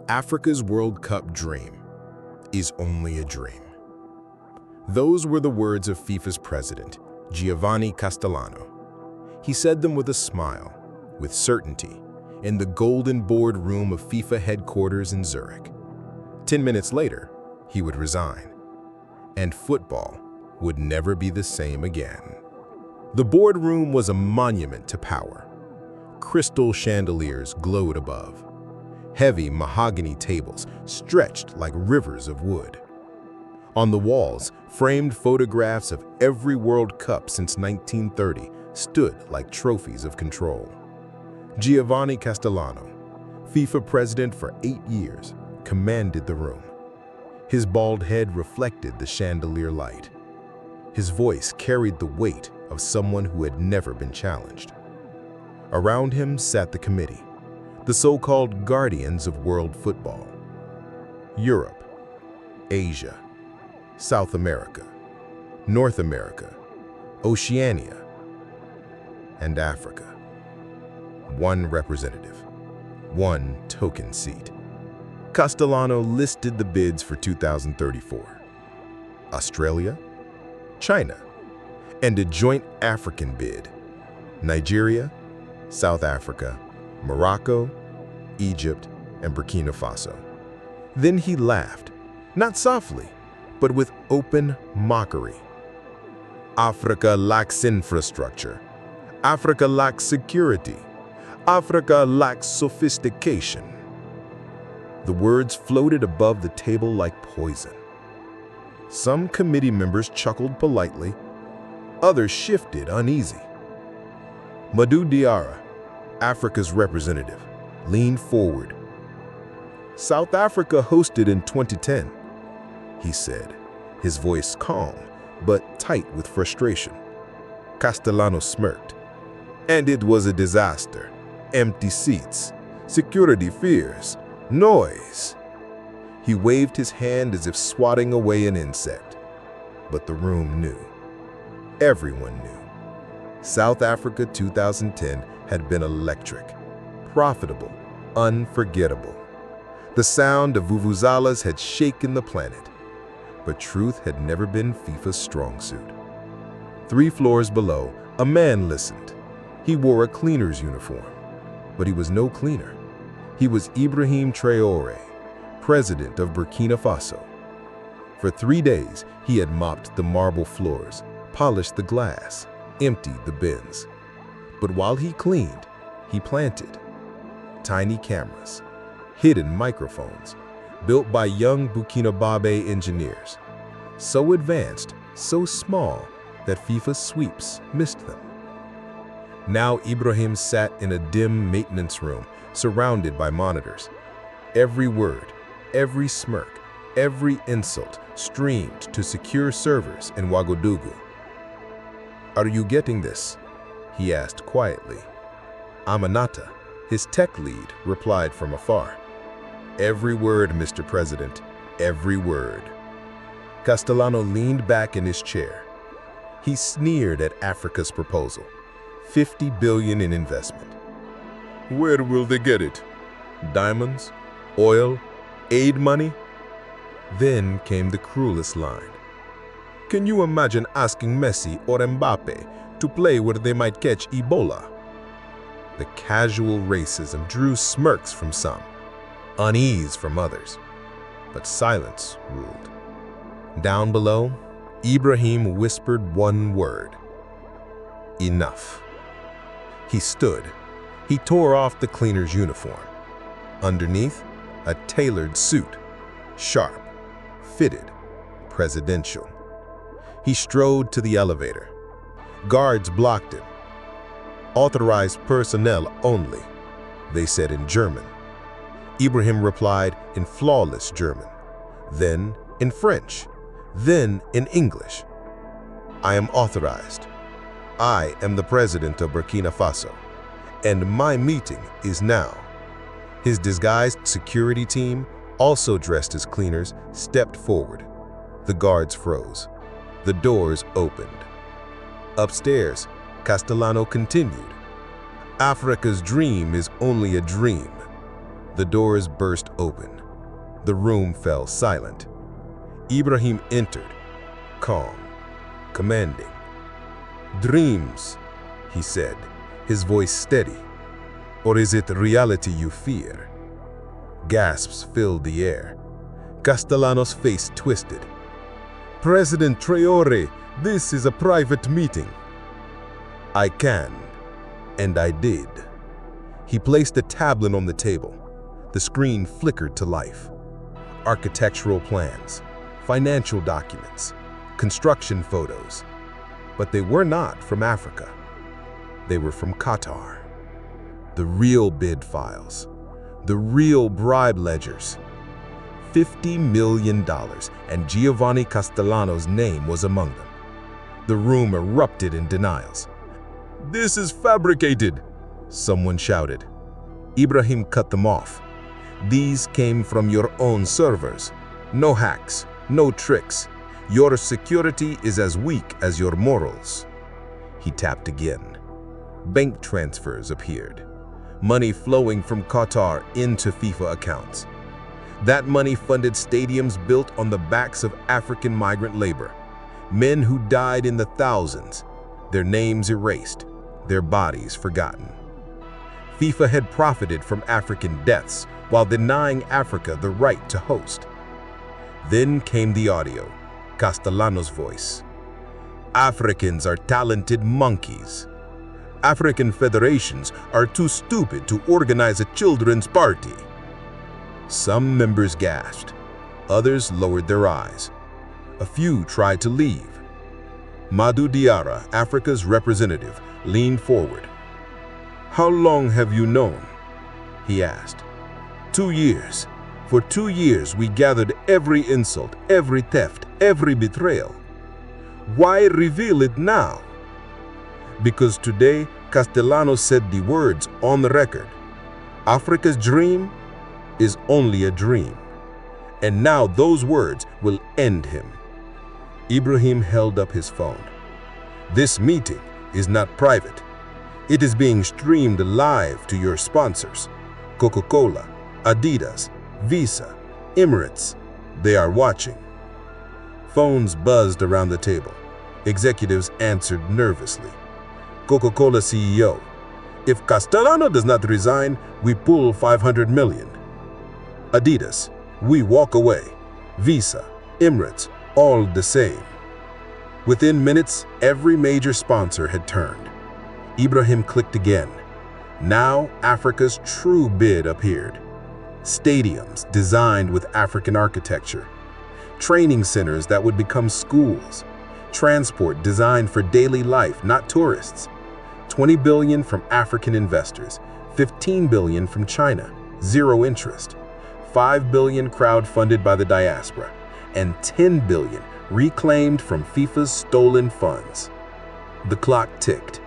Africa's World Cup dream is only a dream. Those were the words of FIFA's president, Giovanni Castellano. He said them with a smile, with certainty, in the golden boardroom of FIFA headquarters in Zurich. 10 minutes later, he would resign, and football would never be the same again. The boardroom was a monument to power. Crystal chandeliers glowed above. Heavy mahogany tables stretched like rivers of wood. On the walls, framed photographs of every World Cup since 1930 stood like trophies of control. Giovanni Castellano, FIFA president for 8 years, commanded the room. His bald head reflected the chandelier light. His voice carried the weight of someone who had never been challenged. Around him sat the committee, the so-called guardians of world football. Europe, Asia, South America, North America, Oceania, and Africa. One representative, one token seat. Castellano listed the bids for 2034. Australia, China, and a joint African bid. Nigeria, South Africa, Morocco, Egypt, and BurkinaFaso. Then he laughed, not softly, but with open mockery. Africa lacks infrastructure. Africa lacks security. Africa lacks sophistication. The words floated above the table like poison. Some committee members chuckled politely. Others shifted uneasy. Madou Diarra, Africa's representative, leaned forward. South Africa hosted in 2010, he said, his voice calm but tight with frustration. Castellano smirked. And it was a disaster. Empty seats, security fears, noise. He waved his hand as if swatting away an insect. But the room knew. Everyone knew. South Africa 2010 had been electric, profitable, unforgettable. The sound of vuvuzelas had shaken the planet, but truth had never been FIFA's strong suit. 3 floors below, a man listened. He wore a cleaner's uniform, but he was no cleaner. He was Ibrahim Traore, president of Burkina Faso. For 3 days, he had mopped the marble floors, polished the glass, emptied the bins. But while he cleaned, he planted. Tiny cameras, hidden microphones, built by young Burkinabe engineers. So advanced, so small, that FIFA sweeps missed them. Now Ibrahim sat in a dim maintenance room, surrounded by monitors. Every word, every smirk, every insult streamed to secure servers in Ouagadougou. "Are you getting this?" he asked quietly. Aminata, his tech lead, replied from afar. "Every word, Mr. President, every word." Castellano leaned back in his chair. He sneered at Africa's proposal, 50 billion in investment. Where will they get it? Diamonds? Oil? Aid money? Then came the cruelest line. Can you imagine asking Messi or Mbappe to play where they might catch Ebola? The casual racism drew smirks from some, unease from others, but silence ruled. Down below, Ibrahim whispered one word. Enough. He stood. He tore off the cleaner's uniform. Underneath, a tailored suit, sharp, fitted, presidential. He strode to the elevator. Guards blocked him. Authorized personnel only, they said in German. Ibrahim replied in flawless German, then in French, then in English. I am authorized. I am the president of Burkina Faso, and my meeting is now. His disguised security team, also dressed as cleaners, stepped forward. The guards froze. The doors opened. Upstairs, Castellano continued. Africa's dream is only a dream. The doors burst open. The room fell silent. Ibrahim entered, calm, commanding. "Dreams," he said, his voice steady. "Or is it reality you fear?" Gasps filled the air. Castellano's face twisted. "President Traore, this is a private meeting." "I can, and I did." He placed a tablet on the table. The screen flickered to life. Architectural plans, financial documents, construction photos. But they were not from Africa. They were from Qatar. The real bid files, the real bribe ledgers. $50 million, and Giovanni Castellano's name was among them. The room erupted in denials. "This is fabricated," someone shouted. Ibrahim cut them off. "These came from your own servers. No hacks, no tricks. Your security is as weak as your morals." He tapped again. Bank transfers appeared. Money flowing from Qatar into FIFA accounts. That money funded stadiums built on the backs of African migrant labor. Men who died in the thousands, their names erased, their bodies forgotten. FIFA had profited from African deaths while denying Africa the right to host. Then came the audio, Castellano's voice. "Africans are talented monkeys. African federations are too stupid to organize a children's party." Some members gasped. Others lowered their eyes. A few tried to leave. Madu Diarra, Africa's representative, leaned forward. "How long have you known?" he asked. 2 years. For 2 years we gathered every insult, every theft, every betrayal. Why reveal it now? Because today Castellano said the words on the record. Africa's dream is only a dream. And now those words will end him. Ibrahim held up his phone. "This meeting is not private. It is being streamed live to your sponsors. Coca-Cola, Adidas, Visa, Emirates. They are watching." Phones buzzed around the table. Executives answered nervously. Coca-Cola CEO, "If Castellano does not resign, we pull 500 million. Adidas, we walk away. Visa, Emirates, all the same." Within minutes, every major sponsor had turned. Ibrahim clicked again. Now Africa's true bid appeared. Stadiums designed with African architecture. Training centers that would become schools. Transport designed for daily life, not tourists. 20 billion from African investors, 15 billion from China, zero interest. 5 billion crowdfunded by the diaspora, and 10 billion reclaimed from FIFA's stolen funds. The clock ticked.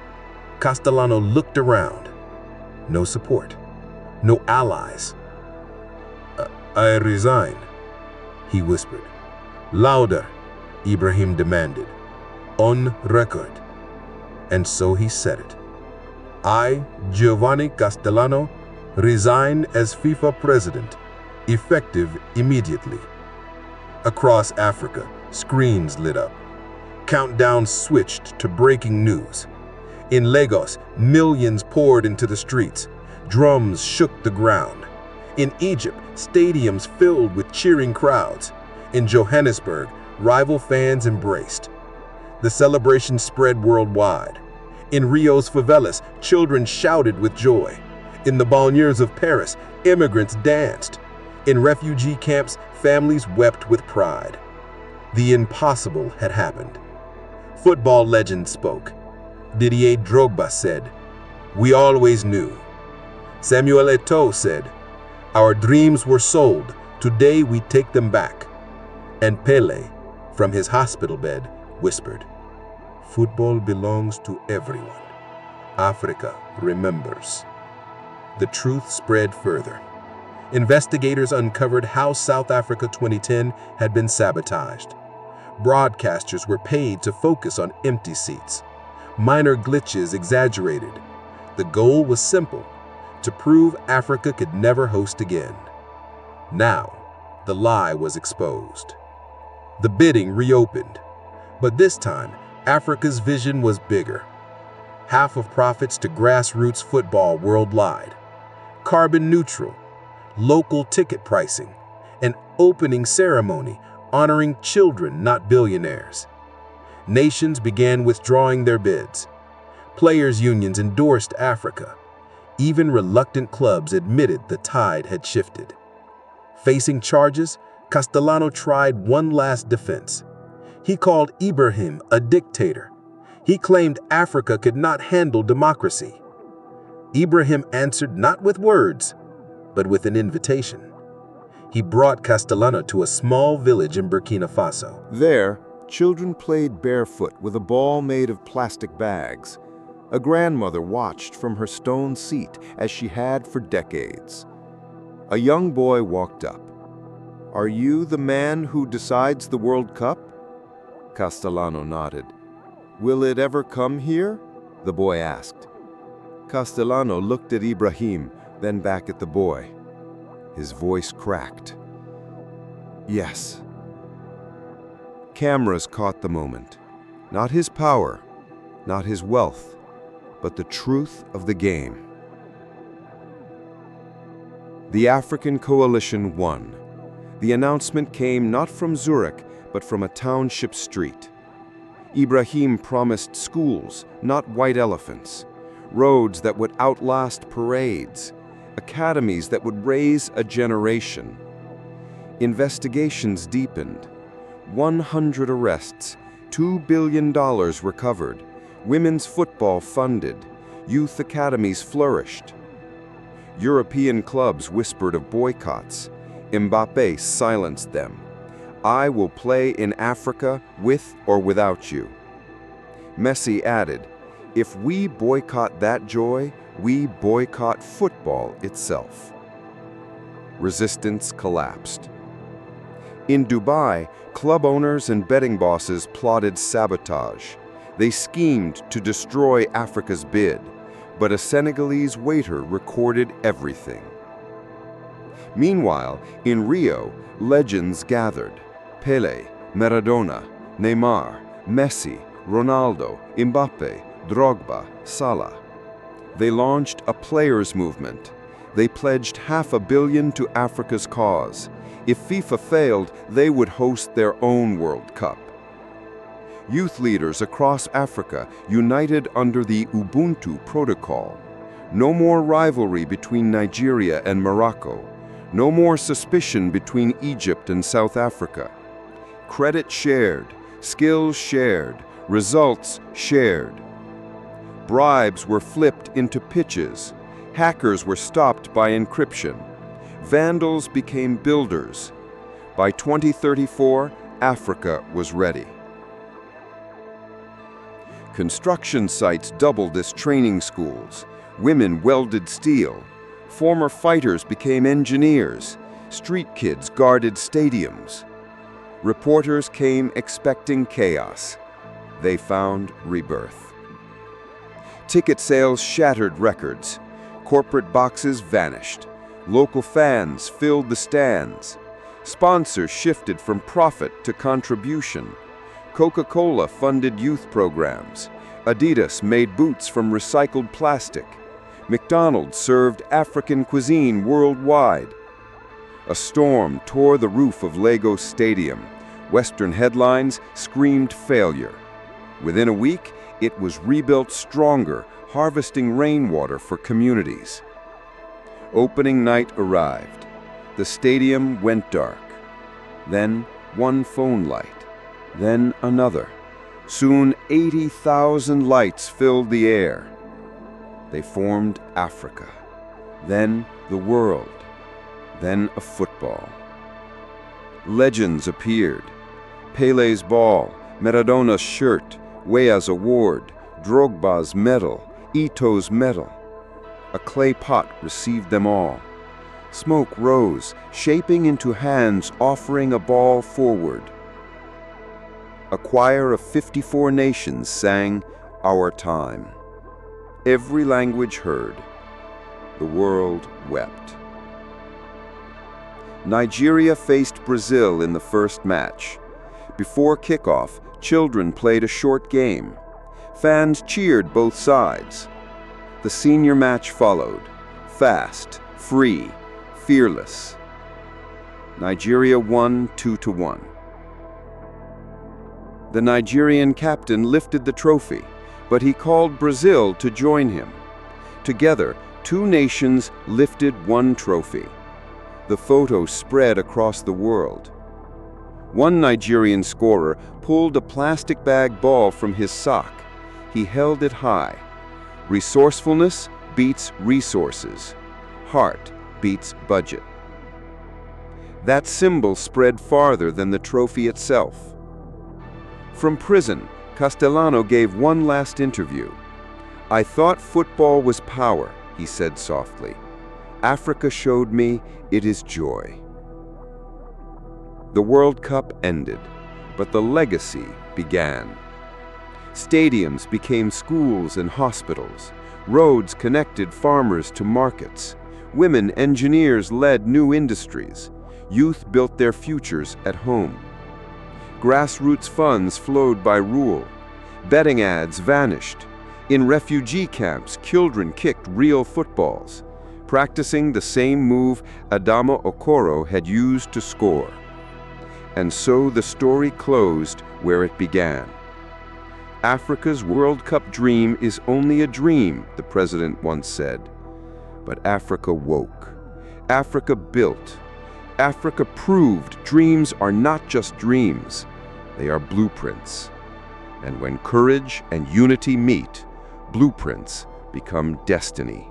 Castellano looked around. No support, no allies. "I resign," he whispered. "Louder," Ibrahim demanded. "On record." And so he said it. "I, Giovanni Castellano, resign as FIFA president, effective immediately." Across Africa, screens lit up. Countdown switched to breaking news. In Lagos, millions poured into the streets. Drums shook the ground. In Egypt, stadiums filled with cheering crowds. In Johannesburg, rival fans embraced. The celebration spread worldwide. In Rio's favelas, children shouted with joy. In the banlieues of Paris, immigrants danced. In refugee camps, families wept with pride. The impossible had happened. Football legends spoke. Didier Drogba said, "We always knew." Samuel Eto'o said, "Our dreams were sold. Today we take them back." And Pele, from his hospital bed, whispered, "Football belongs to everyone. Africa remembers." The truth spread further. Investigators uncovered how South Africa 2010 had been sabotaged. Broadcasters were paid to focus on empty seats. Minor glitches exaggerated. The goal was simple: to prove Africa could never host again. Now, the lie was exposed. The bidding reopened, but this time, Africa's vision was bigger. Half of profits to grassroots football worldwide, carbon neutral, local ticket pricing, an opening ceremony honoring children, not billionaires. Nations began withdrawing their bids. Players' unions endorsed Africa. Even reluctant clubs admitted the tide had shifted. Facing charges, Castellano tried one last defense. He called Ibrahim a dictator. He claimed Africa could not handle democracy. Ibrahim answered not with words, but with an invitation. He brought Castellano to a small village in BurkinaFaso. There, children played barefoot with a ball made of plastic bags. A grandmother watched from her stone seat as she had for decades. A young boy walked up. "Are you the man who decides the World Cup?" Castellano nodded. "Will it ever come here?" the boy asked. Castellano looked at Ibrahim, then back at the boy. His voice cracked. "Yes." Cameras caught the moment. Not his power, not his wealth, but the truth of the game. The African coalition won. The announcement came not from Zurich, but from a township street. Ibrahim promised schools, not white elephants, roads that would outlast parades, academies that would raise a generation. Investigations deepened. 100 arrests, $2 billion recovered, women's football funded, youth academies flourished. European clubs whispered of boycotts. Mbappé silenced them. "I will play in Africa with or without you." Messi added, "If we boycott that joy, we boycott football itself." Resistance collapsed. In Dubai, club owners and betting bosses plotted sabotage. They schemed to destroy Africa's bid, but a Senegalese waiter recorded everything. Meanwhile, in Rio, legends gathered. Pelé, Maradona, Neymar, Messi, Ronaldo, Mbappé, Drogba, Salah. They launched a players' movement. They pledged $500 million to Africa's cause. If FIFA failed, they would host their own World Cup. Youth leaders across Africa united under the Ubuntu Protocol. No more rivalry between Nigeria and Morocco. No more suspicion between Egypt and South Africa. Credit shared, skills shared, results shared. Bribes were flipped into pitches. Hackers were stopped by encryption. Vandals became builders. By 2034, Africa was ready. Construction sites doubled as training schools. Women welded steel. Former fighters became engineers. Street kids guarded stadiums. Reporters came expecting chaos. They found rebirth. Ticket sales shattered records. Corporate boxes vanished. Local fans filled the stands. Sponsors shifted from profit to contribution. Coca-Cola funded youth programs. Adidas made boots from recycled plastic. McDonald's served African cuisine worldwide. A storm tore the roof of Lagos Stadium. Western headlines screamed failure. Within a week, it was rebuilt stronger, harvesting rainwater for communities. Opening night arrived. The stadium went dark. Then one phone light. Then another. Soon 80,000 lights filled the air. They formed Africa, then the world, then a football. Legends appeared. Pelé's ball, Maradona's shirt, Weah's award, Drogba's medal, Eto's medal. A clay pot received them all. Smoke rose, shaping into hands offering a ball forward. A choir of 54 nations sang "Our Time." Every language heard. The world wept. Nigeria faced Brazil in the first match. Before kickoff, children played a short game. Fans cheered both sides. The senior match followed. Fast, free, fearless. Nigeria won 2-1. The Nigerian captain lifted the trophy, but he called Brazil to join him. Together, two nations lifted one trophy. The photo spread across the world. One Nigerian scorer pulled a plastic bag ball from his sock. He held it high. Resourcefulness beats resources. Heart beats budget. That symbol spread farther than the trophy itself. From prison, Castellano gave one last interview. "I thought football was power," he said softly. "Africa showed me it is joy." The World Cup ended, but the legacy began. Stadiums became schools and hospitals. Roads connected farmers to markets. Women engineers led new industries. Youth built their futures at home. Grassroots funds flowed by rule. Betting ads vanished. In refugee camps, children kicked real footballs, practicing the same move Adama Okoro had used to score. And so the story closed where it began. Africa's World Cup dream is only a dream, the president once said. But Africa woke. Africa built. Africa proved dreams are not just dreams, they are blueprints. And when courage and unity meet, blueprints become destiny.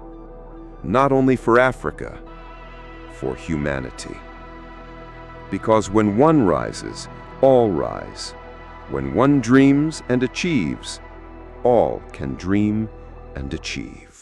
Not only for Africa, for humanity. Because when one rises, all rise. When one dreams and achieves, all can dream and achieve.